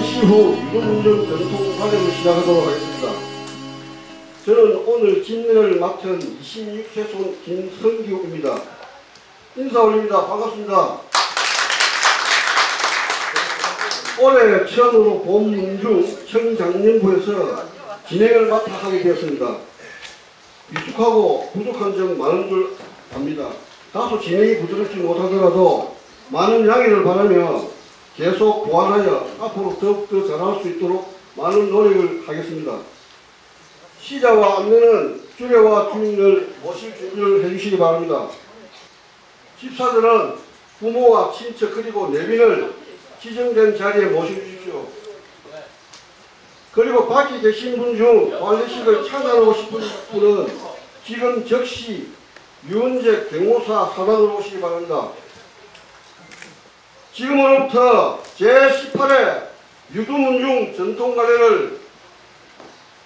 잠시 후 유도문정 전통 관행을 시작하도록 하겠습니다. 저는 오늘 진례를 맡은 26세손 김성규입니다. 인사 올립니다. 반갑습니다. 올해 처음으로 봄문중 청장년부에서 진행을 맡아 하게 되었습니다. 미숙하고 부족한 점 많은 줄 압니다. 다소 진행이 부드럽지 못하더라도 많은 양해를 바라며 계속 보완하여 앞으로 더욱더 잘할 수 있도록 많은 노력을 하겠습니다. 시자와 안내는 주례와 주인을 모실 준비를 해주시기 바랍니다. 집사들은 부모와 친척 그리고 내빈을 지정된 자리에 모셔주십시오. 그리고 밖에 계신 분 중 관례식을 찾아오고 싶은 분은 지금 즉시 유은재 경호사 사단으로 오시기 바랍니다. 지금으로부터 제18회 유도문중 전통관례를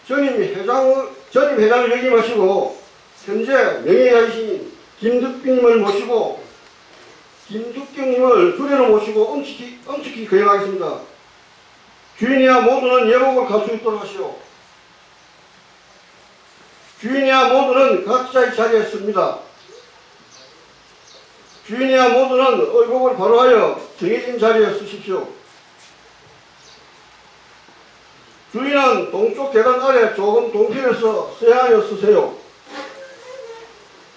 전임 회장을 역임하시고 현재 명예야신 김득빈님을 모시고 김득경님을 주례로 모시고 엄숙히 거행하겠습니다. 주인이야 모두는 예복을 갖추 있도록 하시오. 주인이야 모두는 각자의 자리에 씁니다. 주인이야 모두는 의복을 바로하여 정해진 자리에 쓰십시오. 주인은 동쪽 계단 아래 조금 동편에서 서양하여 쓰세요.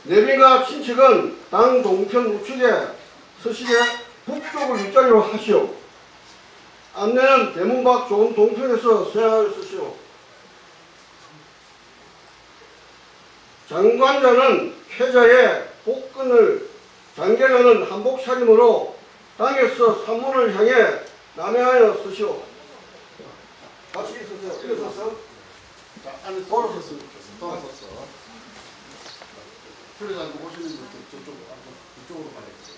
내빈과 친척은 당 동편 우측에 서시게 북쪽을 윗자리로 하시오. 안내는 대문 밖 조금 동편에서 서양하여 쓰시오. 장관자는 쾌자의 복근을, 장계자는 한복 차림으로 당에서 산문을 향해 남해하여 쓰시오. 같이 있으세요. 일어서서. 자, 안에 돌아서 돌아섰어. 소리가 보시는 분 이쪽으로 가야겠어요.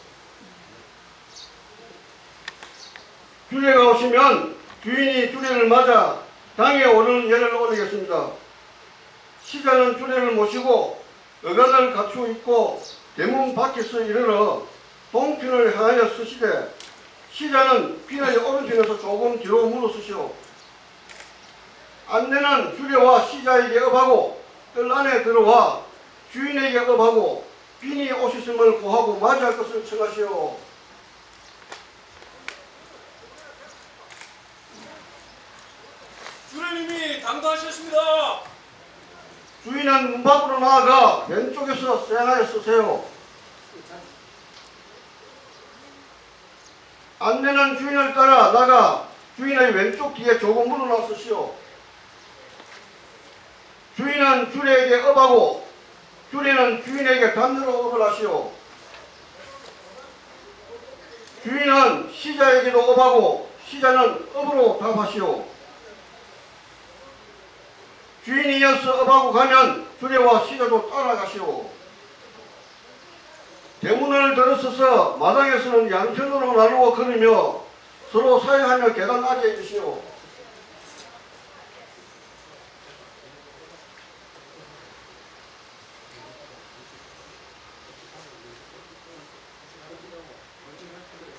주례가 오시면 주인이 주례를 맞아 당에 오르는 예를 올리겠습니다. 시자는 주례를 모시고 의관을 갖추고 있고 대문 밖에서 이르러 동편을 향하여 쓰시되 시자는 비너의 오른편에서 조금 뒤로 물러서시오. 안내는 주례와 시자에게 업하고 뜰 안에 들어와 주인에게 업하고 빈이 오셨음을 고하고 맞이할 것을 청하시오. 주례님이 당도하셨습니다. 주인은 문 밖으로 나아가 왼쪽에서 서양하여 쓰세요. 안내는 주인을 따라 나가 주인의 왼쪽 뒤에 조금 물러나 쓰시오. 주인은 주례에게 업하고 주례는 주인에게 단으로 업을 하시오. 주인은 시자에게도 업하고 시자는 업으로 답하시오. 주인이 이어서 업하고 가면 주례와 시자도 따라가시오. 대문을 들어서서 마당에서는 양편으로 나누어 걸으며 서로 사용하며 계단 아래에 주시오.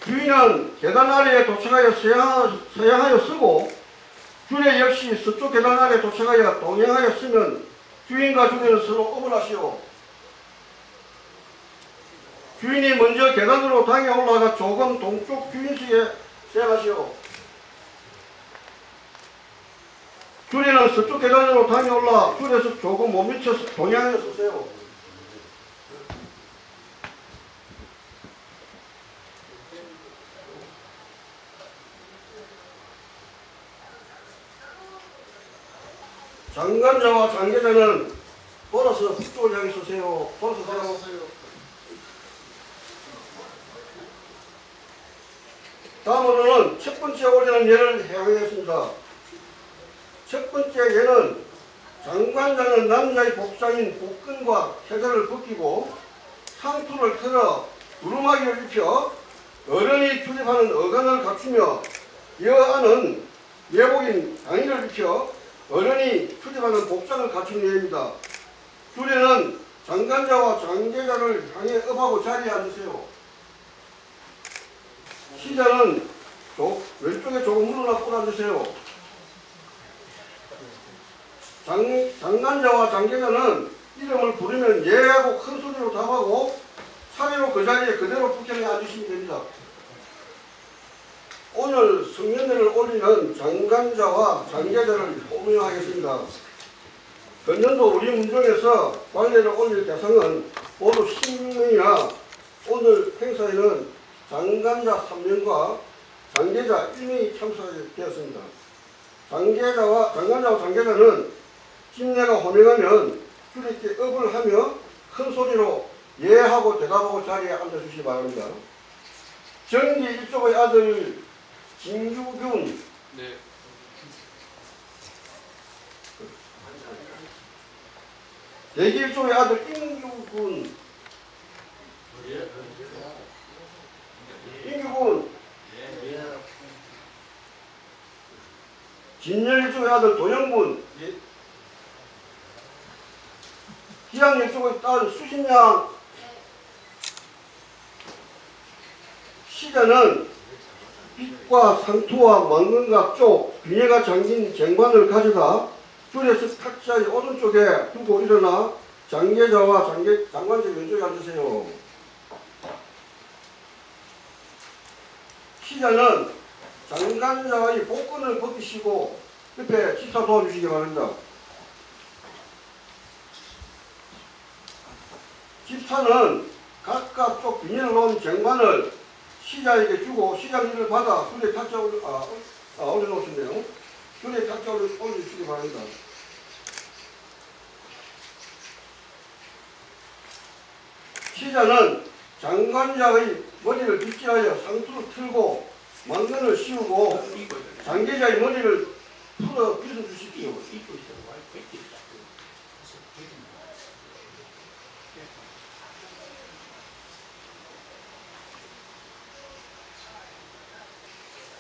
주인은 계단 아래에 도착하여 서양하여 쓰고 주례 역시 서쪽 계단 아래 도착하여 동양하여 쓰면 주인과 주례는 서로 업을 하시오. 주인이 먼저 계단으로 당에 올라가 조금 동쪽 주인수에 서양하시오. 주례는 서쪽 계단으로 당에 올라 줄에서 조금 못 미쳐서 동양하여 쓰세요. 장관자와 장계자는 돌아서 북쪽을 향해 서세요. 돌아서 서세요. 다음으로는 첫 번째 올리는 예를 해야겠습니다. 첫 번째 예는 장관자는 남자의 복장인 복근과 쾌자를 벗기고 상투를 틀어 두루마기를 입혀 어른이 출입하는 어간을 갖추며 여아는 예복인 당의를 입혀 어른이 출입하는 복장을 갖춘 예입니다. 주례는 장관자와 장계자를 향해 업하고 자리에 앉으세요. 시자는 왼쪽에 조금 물러나 꽂아주세요. 장관자와 장계자는 이름을 부르면 예하고 큰 소리로 답하고 차례로 그 자리에 그대로 북경에 앉으시면 됩니다. 오늘 성년회를 올리는 장관자와 장계자를 호명하겠습니다. 전년도 우리 문정에서 관례를 올릴 대상은 모두 16명이나 오늘 행사에는 장관자 3명과 장계자 1명이 참석되었습니다. 장관자와 장계자는 김내가 호명하면 주님께 업을 하며 큰 소리로 예하고 대답하고 자리에 앉아주시기 바랍니다. 정기 1조의 아들 김규균, 네. 대기 1조의 아들 임규군, 진열 1조의 아들 도영군, 기양 1조의 딸 수신양, 시자는 빛과 상투와 망근과 쪽, 비녀가 잠긴 쟁반을 가져다 줄에서 탁자의 오른쪽에 두고 일어나 장계자와 장관자 왼쪽에 앉으세요. 시자는 장관자의 복근을 벗기시고 옆에 집사 도와주시기 바랍니다. 집사는 각각 쪽 비닐을 놓은 쟁반을 시자에게 주고 시장님을 받아 줄에 탁자 올려놓으신대요. 줄에 탁자 올려주시기 바랍니다. 시자는 장관자의 머리를 빗질하여 상투를 틀고 망근을 씌우고 장계자의 머리를 풀어 빗어주십시오.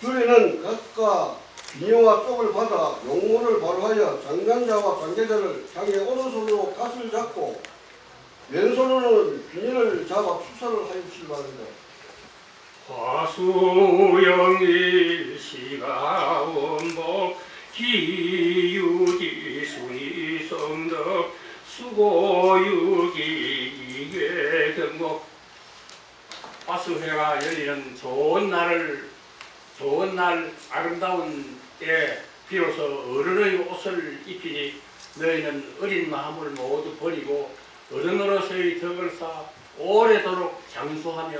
줄에는 각각 비녀와 쪽을 받아 용문을 발휘하여 장관자와 장계자를 향해 오른손으로 갓을 잡고 왼손으로는 비닐을 잡아 축사를 하여 주시기 바랍니다. 화수영일시가 원복 기유지 순이성덕 수고유기 이괴등목. 화수회가 열리는 좋은 날 아름다운 때 비로소 어른의 옷을 입히니 너희는 어린 마음을 모두 버리고 어른으로서의 덕을 쌓아 오래도록 장수하며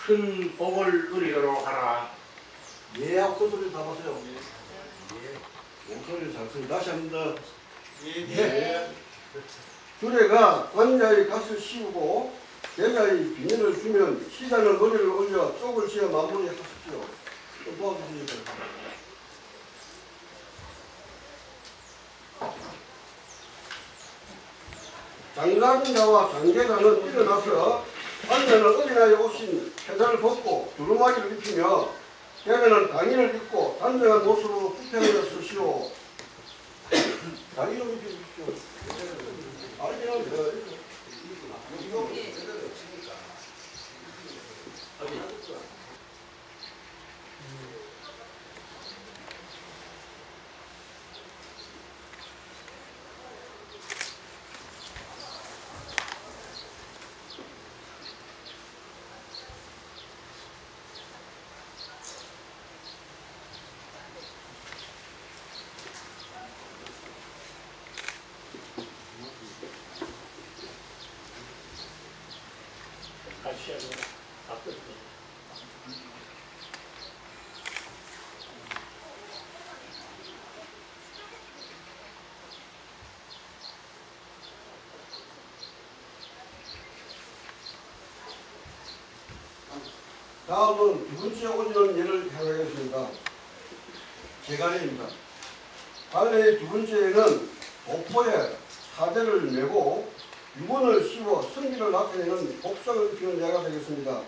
큰 복을 누리도록 하라. 예하고 큰 소리를 답하세요. 목소리를 잘 쓰니 다시 한 번 더. 예. 주례가 관자의 갓을 씌우고 계자의 비닐을 주면 시자는 머리를 올려 쪽을 지어 마무리하십시오. 좀 도와주시니까. 장관자와 장계자는 일어나서 관자는 어린아이 옷인 회자를 벗고 두루마기를 입히며 계자는 당의를 입고 단정한 모습으로 후퇴하여 서시오. 당의 좀 입혀주십시오. 같이 하고 바꿔. 다음은 두 번째 오지는 예를 향하겠습니다. 제갈래입니다. 갈래의 두 번째에는 도포에 사대를 메고 유본을 씌워 승기를 나타내는 복장을 입히는 예가 되겠습니다.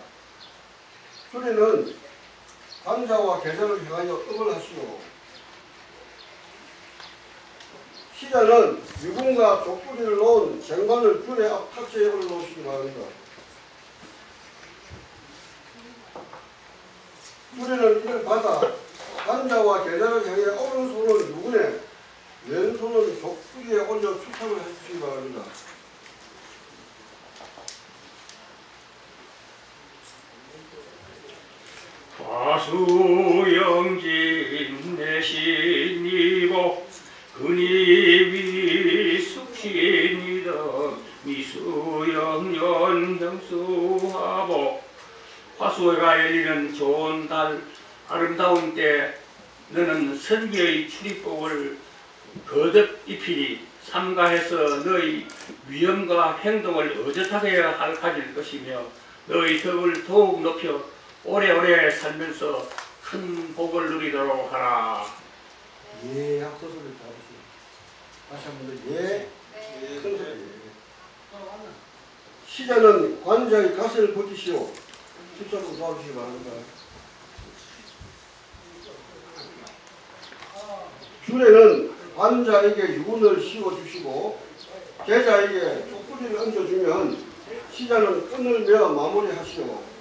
줄에는 관자와 계자를 향하여 업을 하시오. 시자는 유군과 족구리를 놓은 쟁반을 줄에 앞 탁자에 올려놓으시기 바랍니다. 줄에는 이를 받아 관자와 계좌를 향해 오른손을 누구네 왼손을 족두리에 올려 축탁을 해주시기 바랍니다. 화수영진 내신이고 근위위 숙신이다 미수영년 경수하보 화수가 열리는 좋은 달 아름다운 때 너는 선기의 출입복을 거듭 입히니 삼가해서 너의 위엄과 행동을 어젓하게 가질 것이며 너의 덕을 더욱 높여 오래오래 살면서 큰 복을 누리도록 하라. 예, 약소소를 잡으시오. 다시 한 번 더 예. 큰 소리. 시자는 관자의 갓을 벗기시오. 집사로 도와주시기 바랍니다. 주례는 관자에게 유군을 씌워주시고 계자에게 촛불을 얹어주면 시자는 끈을 메어 마무리하시오.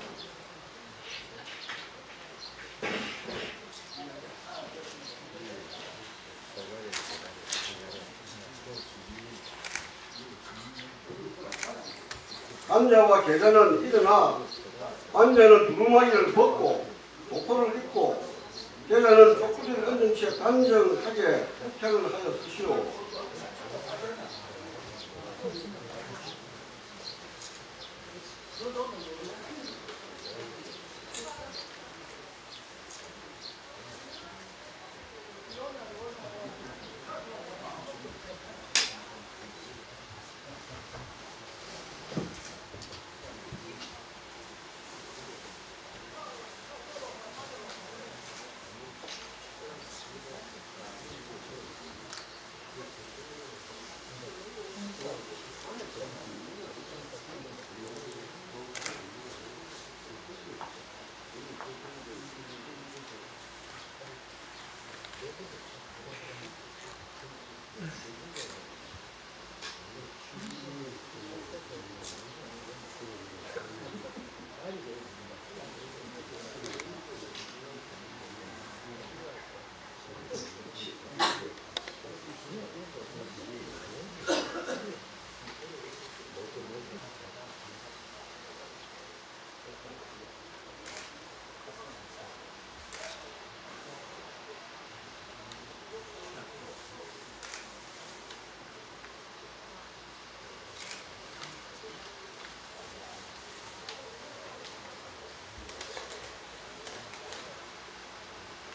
관자와 계자는 일어나 관자는 두루마기를 벗고 도포를 입고 계자는 쪽구리를 얹은 채 단정하게 협착을 하여 쓰시오.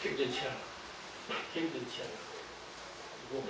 힘든치 않아. 힘든치 않아. 이거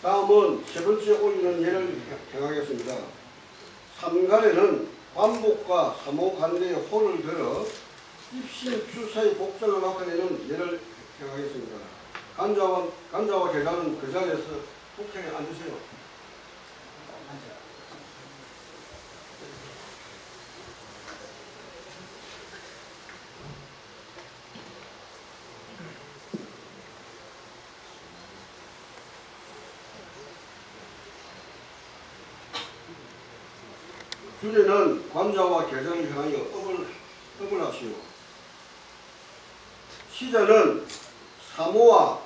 다음은 세 번째 올리는 예를 행하겠습니다. 삼간에는 관복과 사모관대의 호를 들어 입신주사의 복장을 나타내는 예를 행하겠습니다. 간자와 계자는 그 자리에서 복장에 앉으세요. 주례는 관자와 계자를 향하여 업을 하시오. 시자는 사모와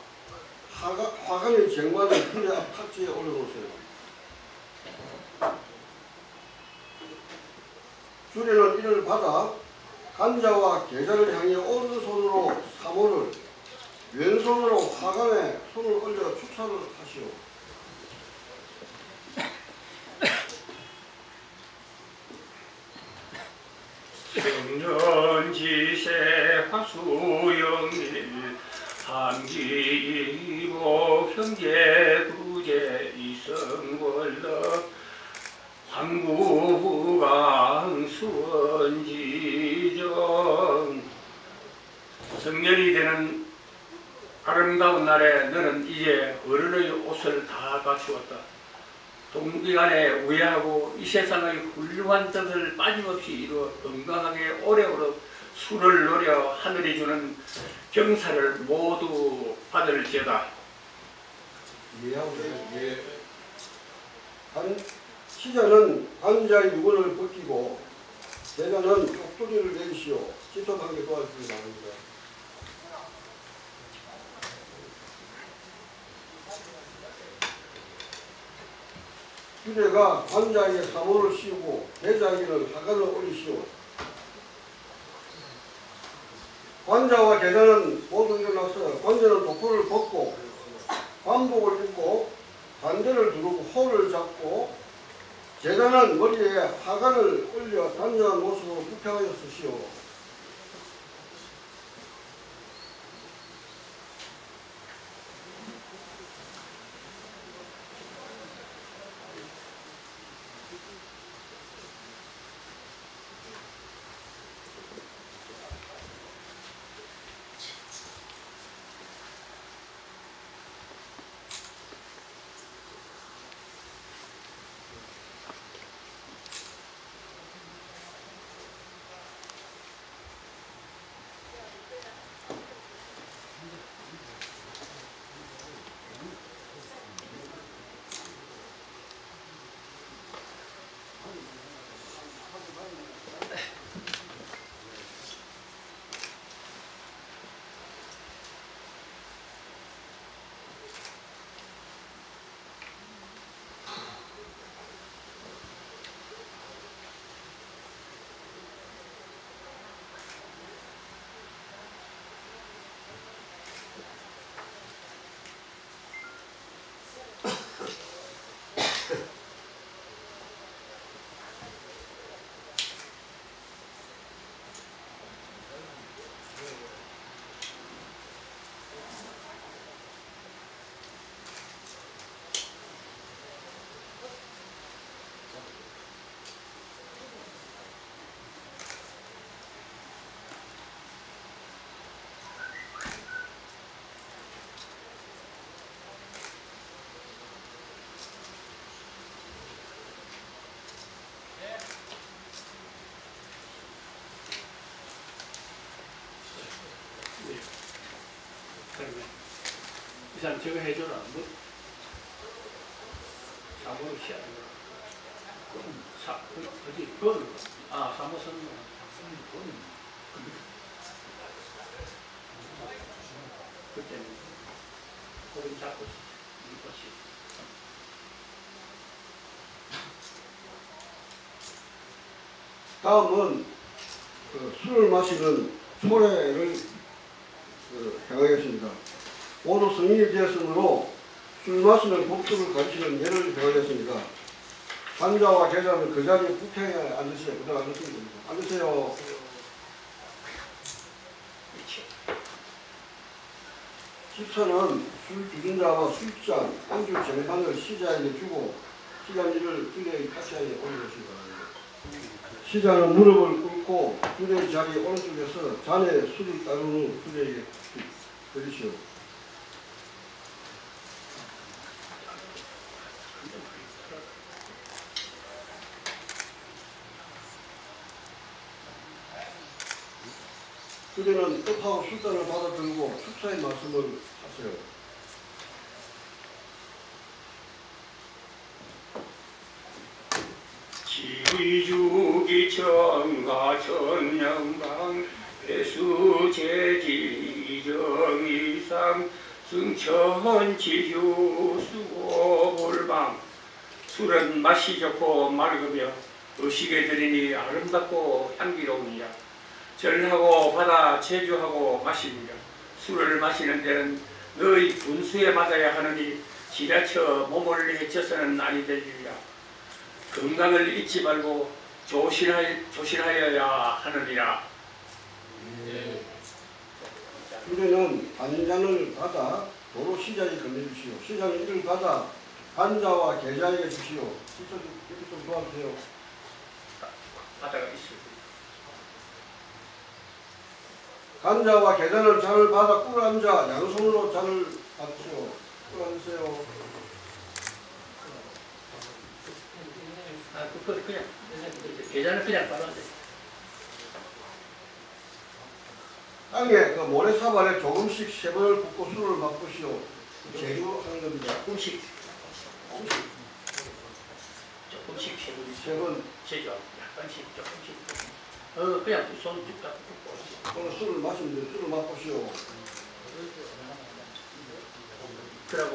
화관의 쟁반을 주례 앞 탁지에 올려놓으세요. 주례는 이를 받아 간자와 계자를 향해 오른손으로 사모를 왼손으로 화관에 손을 올려 축사를 하시오. 운전지세 화수영일 함기이복 형제구제 이성월덕 황구부강 수원지정. 성년이 되는 아름다운 날에 너는 이제 어른의 옷을 다 갖추었다. 동기간에 우애하고 이 세상의 훌륭한 뜻을 빠짐없이 이루어 건강하게 오래오래 수를 노려 하늘이 주는 경사를 모두 받을지어다. 예. 시자는 관자의 유건을 벗기고 제자는 쪽두리를 내리시오. 지속하게 도와주시기 바랍니다. 주제가 관자에게 사모를 씌우고 제자에게는 하관을 올리시오. 관자와 제자는 모두 일어나서 관자는 도포를 벗고 관복을 입고 반대를 두르고 호를 잡고 제자는 머리에 하관을 올려 단정한 모습으로 부평하여 쓰시오. 이 사람 저거 해줘라. 뭐? 사모를 시하는 거야. 어디, 사모 선거. 그때는 고름 잡고 이것이. 다음은 술을 마시는 초례를 행하겠습니다. 모두 성인이 되었으므로 술 마시는 법도를 가르치는 예를 배우겠습니다. 관자와 제자는 그 자리에 북향에 앉으세요. 그대로 앉으시면 됩니다. 앉으세요. 시처는 술 주준자와 술잔, 안주 정반을 시자에게 주고 시잔이를 주례의 타치아에 올려주시기 바랍니다. 시자는 무릎을 꿇고 주례의 자리 오른쪽에서 잔에 술을 따른 후 주례에게 드리시오. 주례는 뜻하고 술잔을 받아들고 축사의 말씀을 하세요. 지주기천가 천영방 배수제지정이상 승천지주 수고불방. 술은 맛이 좋고 맑으며 의식에 들이니 아름답고 향기로우니라. 절하고 바다 제주하고 마시니라. 술을 마시는 데는 너희 분수에 맞아야 하느니 지나쳐 몸을 해쳐서는 아니 되리라. 건강을 잊지 말고 조심하여야 하느니라. 우리는 반잔을 받아 도로 시장에 건네주시오. 시장은 이를 받아 간자와 계자에게 주시오. 시청 이렇게 좀 도와주세요. 바다가 있어요. 간자와 계자는 잔을 받아 꿀 앉아 양손으로 잔을 받으시오. 꿀 앉으세요. 아, 그냥 계좌는 그냥 빨아야 돼. 땅에 그 모래사발에 조금씩 세 번을 붓고 술을 맛보시오. 제주하는 겁니다. 조금씩 세분 세 번. 제조 약간씩 조금씩. 그냥 손쭉 딱 붓고. 오늘 술을 마시면 돼요. 술을 맛보시오. 그러고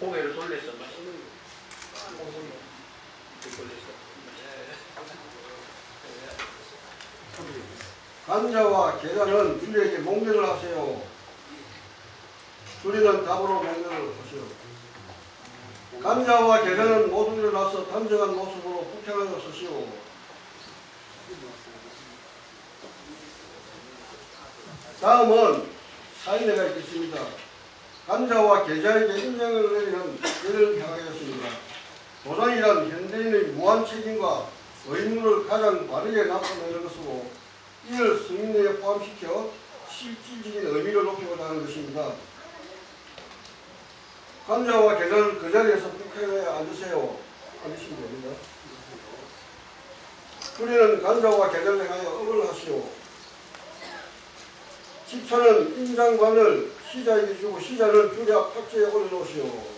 고개를 돌려서 마시는. 돌려서. 간자와 계자는 주리에게 몽면을 하세요. 주리는 답으로 몽면을 하시오. 간자와 계자는 모두 일어나서 단정한 모습으로 북향하여 서시오. 다음은 사인회가 있겠습니다. 간자와 계자에게 인정을 내리는 일을 향하였습니다. 도장이란 현대인의 무한 책임과 의무를 가장 바르게 나타내는 것으로 이를 승인내에 포함시켜 실질적인 의미를 높이고자 하는 것입니다. 간자와 계자는 그 자리에서 북향에 앉으세요. 앉으시면 됩니다. 우리는 간자와 계자를 향하여 음을 하시오. 집차는 인장관을 시자에게 주고 시자는 주리 앞 탁자에 올려놓으시오.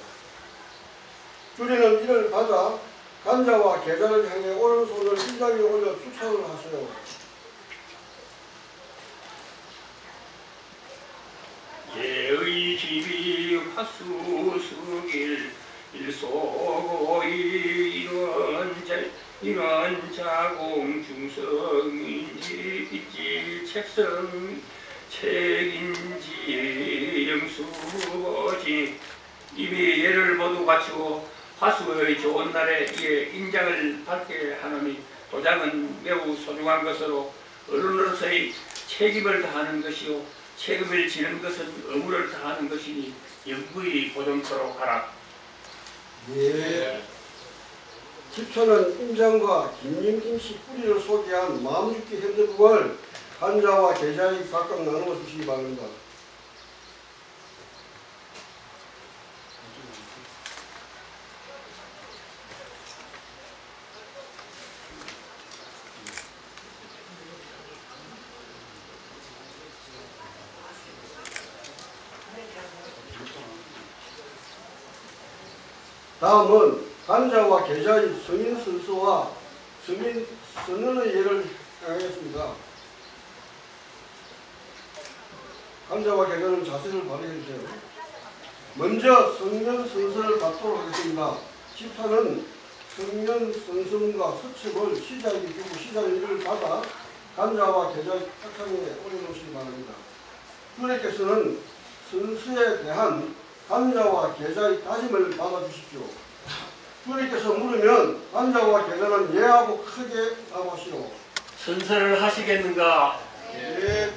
주리는 이를 받아 간자와 계자를 향해 오른손을 인장 위에 올려 축사를 하세요. 예의 집이 화수수길 일소고이 이런 자공 중성인지 있지 책성 책인지 영수보지 이미 예를 모두 갖추고 화수의 좋은 날에 이에 인장을 받게 하노니 도장은 매우 소중한 것으로 어른으로서의 책임을 다하는 것이요 책임을 지는 것은 의무를 다하는 것이니 영구히 보존토록 하라. 예. 집초는 임장과 김림 임시 뿌리를 소개한 마음죽기 현대국을 간자와 계자에 각각 나누어 주시기 바랍니다. 다음은 간자와 계자의 성인 선수와 성인 선언의 예를 행하겠습니다. 간자와 계자는 자세를 바르게 해주세요. 먼저 성년 선서를 받도록 하겠습니다. 집사는 성년 선서문과 서책을 시자에게 주고 시자는 이를 받아 간자와 계자의 탁상 위에 올려놓으시기 바랍니다. 주님께서는 선수에 대한 간자와 계자의 다짐을 받아주십시오. 주님께서 물으면 간자와 계자는 예하고 크게 답하시오. 선서를 하시겠는가? 예.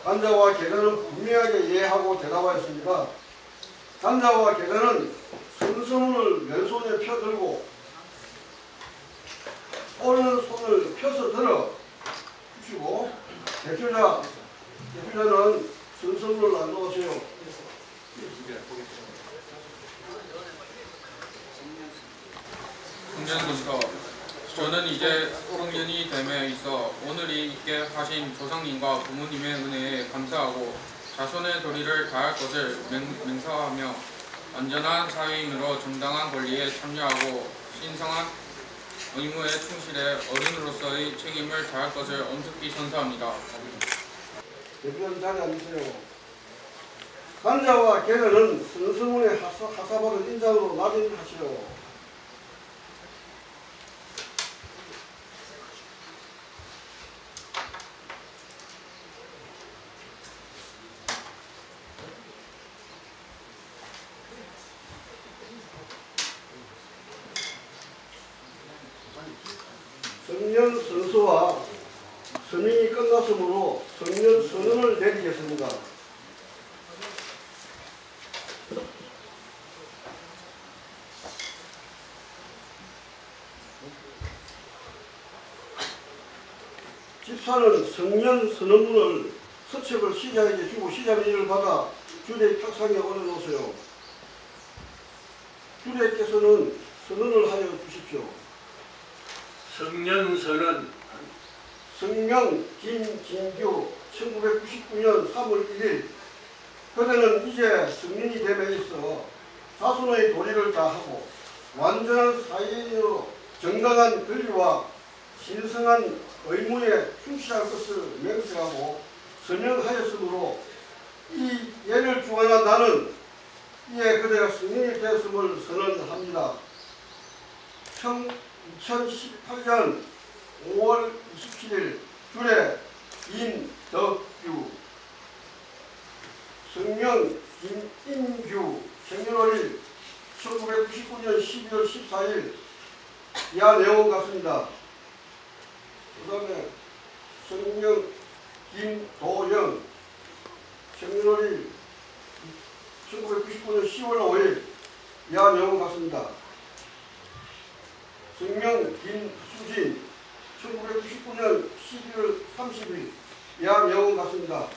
간자와 계자는 분명하게 예하고 대답하였습니다. 간자와 계자는 선서문을 왼손에 펴들고 오른손을 펴서 들어 주시고 대표자는 선서문을 놔놓으세요. 공전선서 저는 이제 5학년이 됨에 있어 오늘이 있게 하신 조상님과 부모님의 은혜에 감사하고 자손의 도리를 다할 것을 맹세하며 안전한 사회인으로 정당한 권리에 참여하고 신성한 의무에 충실해 어른으로서의 책임을 다할 것을 엄숙히 선서합니다. 대표님 자리에 앉으세요. 간자와 계자는 선서문의 하사받은 인장으로 낙인하시오. 성년 선서와 서명이 끝났으므로 성년 선언을 내리겠습니다. 집사는 성년 선언문을 서책을 시자에게 주고 시자는 이를 받아 주례 탁상에 올려놓으세요. 주례께서는 선언을 하여 주십시오. 성년선언 성명 김진규 1999년 3월 1일 그대는 이제 성년이 됨에 있어 자손의 도리를 다하고 완전한 사회인으로 정당한 권리와 신성한 의무에 충실할 것을 맹세하고 서명하였으므로 이 예를 주관한 나는 이에 그대가 성년이 되었음을 선언합니다. 2018년 5월 27일 주례 임덕규 성명 김인규 생년월일 1999년 12월 14일 이하 내용 같습니다. 그 다음에 성명 김도영 생년월일 1999년 10월 5일 이하 내용 같습니다. 성명 김수진 1999년 12월 30일 이하 내용 같습니다.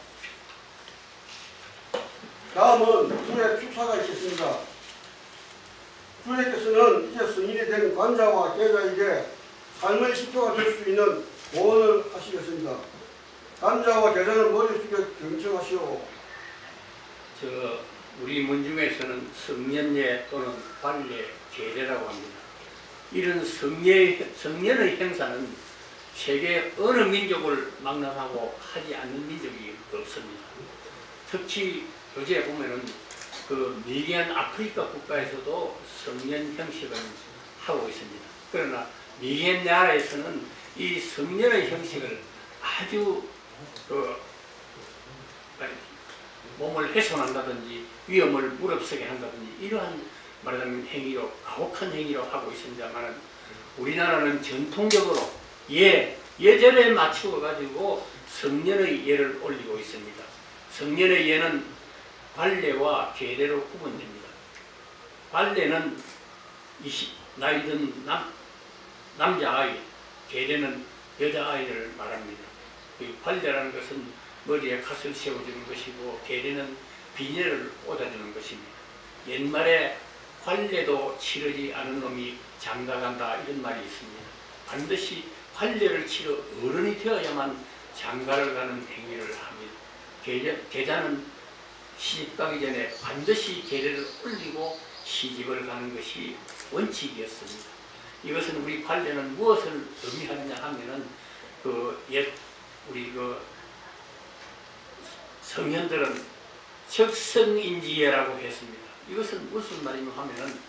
다음은 주례 축사가 있겠습니다. 주례께서는 이제 성인이 된 관자와 계자에게 삶의 시초가 될 수 있는 고언을 하시겠습니다. 관자와 계자는 머리 숙여 경청하시오. 우리 문중에서는 성년례 또는 관례, 계례라고 합니다. 이런 성년의 행사는 세계 어느 민족을 막론하고 하지 않는 민족이 없습니다. 특히 요새 보면은 그 미개한 아프리카 국가에서도 성년 형식을 하고 있습니다. 그러나 미개한 나라에서는 이 성년의 형식을 아주 몸을 훼손한다든지 위험을 무릅쓰게 한다든지 이러한 말하자면 행위로 가혹한 행위로 하고 있습니다만 우리나라는 전통적으로 예절에 맞추어 가지고 성년의 예를 올리고 있습니다. 성년의 예는 관례와 계례로 구분됩니다. 관례는 나이 든 남자아이, 계례는 여자아이를 말합니다. 관례라는 것은 머리에 갓을 세워주는 것이고 계례는 비녀를 꽂아주는 것입니다. 옛말에 관례도 치르지 않은 놈이 장가간다 이런 말이 있습니다. 반드시 관례를 치러 어른이 되어야만 장가를 가는 행위를 합니다. 계자는 시집 가기 전에 반드시 계례를 올리고 시집을 가는 것이 원칙이었습니다. 이것은 우리 관례는 무엇을 의미하느냐 하면은 우리 성현들은 적성인지예라고 했습니다. 이것은 무슨 말이냐 하면은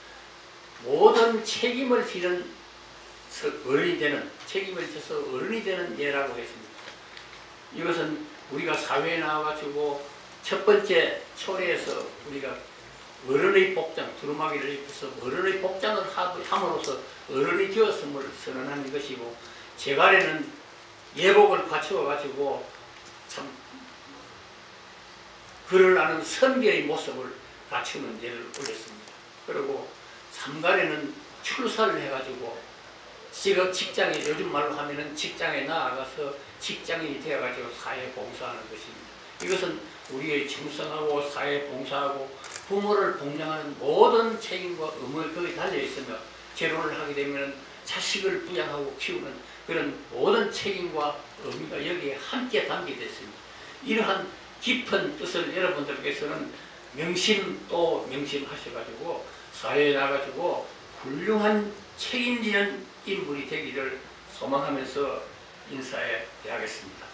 모든 책임을 지는 어른이 되는, 책임을 져서 어른이 되는 예라고 했습니다. 이것은 우리가 사회에 나와가지고 첫 번째 초례에서 우리가 어른의 복장, 두루마기를 입어서 어른의 복장을 함으로써 어른이 되었음을 선언하는 것이고, 제갈에는 예복을 갖추어가지고 참 그를 아는 선비의 모습을 갖추는 예를 올렸습니다. 그리고 삼갈에는 출사를 해가지고 직장에, 요즘 말로 하면은 직장에 나아가서 직장인이 되어가지고 사회 봉사하는 것입니다. 이것은 우리의 충성하고 사회 봉사하고 부모를 봉양하는 모든 책임과 의무가 거기에 달려있으며, 결혼을 하게 되면 자식을 부양하고 키우는 그런 모든 책임과 의미가 여기에 함께 담겨져 있습니다. 이러한 깊은 뜻을 여러분들께서는 명심 하셔가지고 사회에 나가지고 훌륭한 책임지는 인물이 되기를 소망하면서 인사에 대하겠습니다.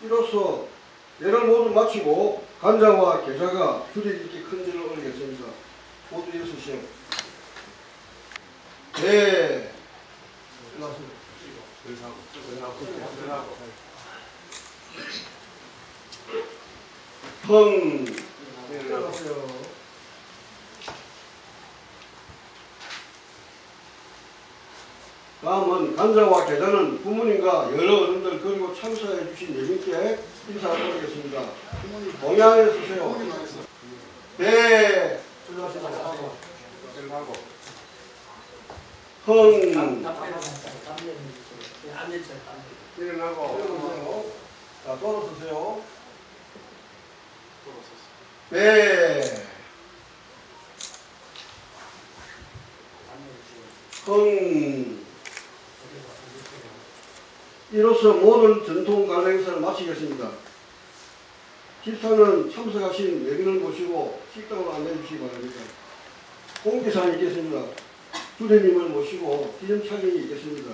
이로써 예를 모두 마치고 간자와 계자가 주례짓기 큰절을 올리겠습니다. 모두 일어서시오. 네. 펑. 일어나세요. 다음은 간사와 계좌는 부모님과 여러 어른들 그리고 참석해 주신 예비께 인사를 드리겠습니다. 동양에 서세요. 배, 흥, 일어나고, 자, 돌아서세요. 배, 흥. 이로써 모든 전통 가정 행사를 마치겠습니다. 집사는 참석하신 예비를 모시고 식당으로 안내해 주시기 바랍니다. 공개사항이 있겠습니다. 주례님을 모시고 기념 촬영이 있겠습니다.